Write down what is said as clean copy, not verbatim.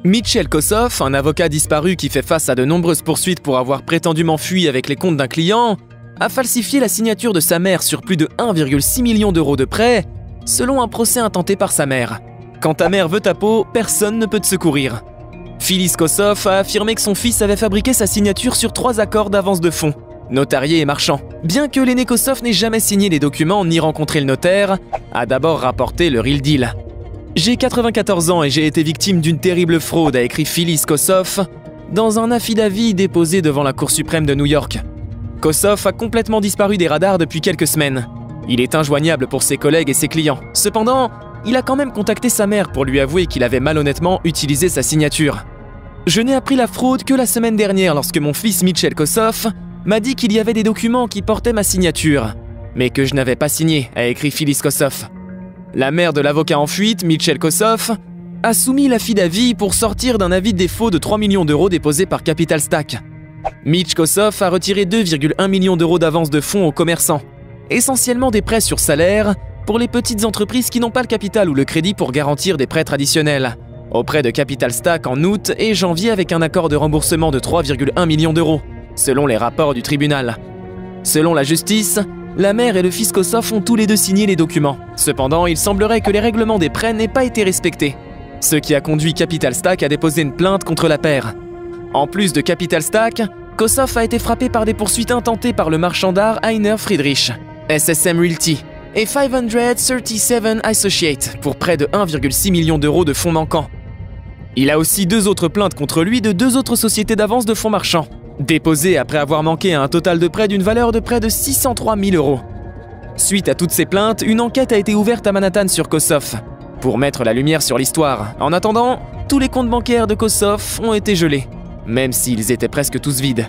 Mitchell Kossoff, un avocat disparu qui fait face à de nombreuses poursuites pour avoir prétendument fui avec les comptes d'un client, a falsifié la signature de sa mère sur plus de 1,6 million d'euros de prêt, selon un procès intenté par sa mère. Quand ta mère veut ta peau, personne ne peut te secourir. Phyllis Kossoff a affirmé que son fils avait fabriqué sa signature sur 3 accords d'avance de fonds, notarié et marchand. Bien que l'aîné Kossoff n'ait jamais signé les documents ni rencontré le notaire, a d'abord rapporté le real deal. « J'ai 94 ans et j'ai été victime d'une terrible fraude », a écrit Phyllis Kossoff dans un affidavit déposé devant la Cour suprême de New York. Kossoff a complètement disparu des radars depuis quelques semaines. Il est injoignable pour ses collègues et ses clients. Cependant, il a quand même contacté sa mère pour lui avouer qu'il avait malhonnêtement utilisé sa signature. « Je n'ai appris la fraude que la semaine dernière lorsque mon fils Mitchell Kossoff m'a dit qu'il y avait des documents qui portaient ma signature, mais que je n'avais pas signé », a écrit Phyllis Kossoff. La mère de l'avocat en fuite, Mitchell Kossoff, a soumis l'affidavit pour sortir d'un avis de défaut de 3 millions d'euros déposé par Capital Stack. Mitch Kossoff a retiré 2,1 millions d'euros d'avance de fonds aux commerçants, essentiellement des prêts sur salaire pour les petites entreprises qui n'ont pas le capital ou le crédit pour garantir des prêts traditionnels, auprès de Capital Stack en août et janvier avec un accord de remboursement de 3,1 millions d'euros, selon les rapports du tribunal. Selon la justice, la mère et le fils Kossoff ont tous les deux signé les documents. Cependant, il semblerait que les règlements des prêts n'aient pas été respectés, ce qui a conduit Capital Stack à déposer une plainte contre la paire. En plus de Capital Stack, Kossoff a été frappé par des poursuites intentées par le marchand d'art Heiner Friedrich, SSM Realty, et 537 Associates pour près de 1,6 million d'euros de fonds manquants. Il a aussi 2 autres plaintes contre lui de 2 autres sociétés d'avance de fonds marchands, déposées après avoir manqué à un total de prêts d'une valeur de près de 603 000 euros. Suite à toutes ces plaintes, une enquête a été ouverte à Manhattan sur Kossoff, pour mettre la lumière sur l'histoire. En attendant, tous les comptes bancaires de Kossoff ont été gelés, même s'ils étaient presque tous vides.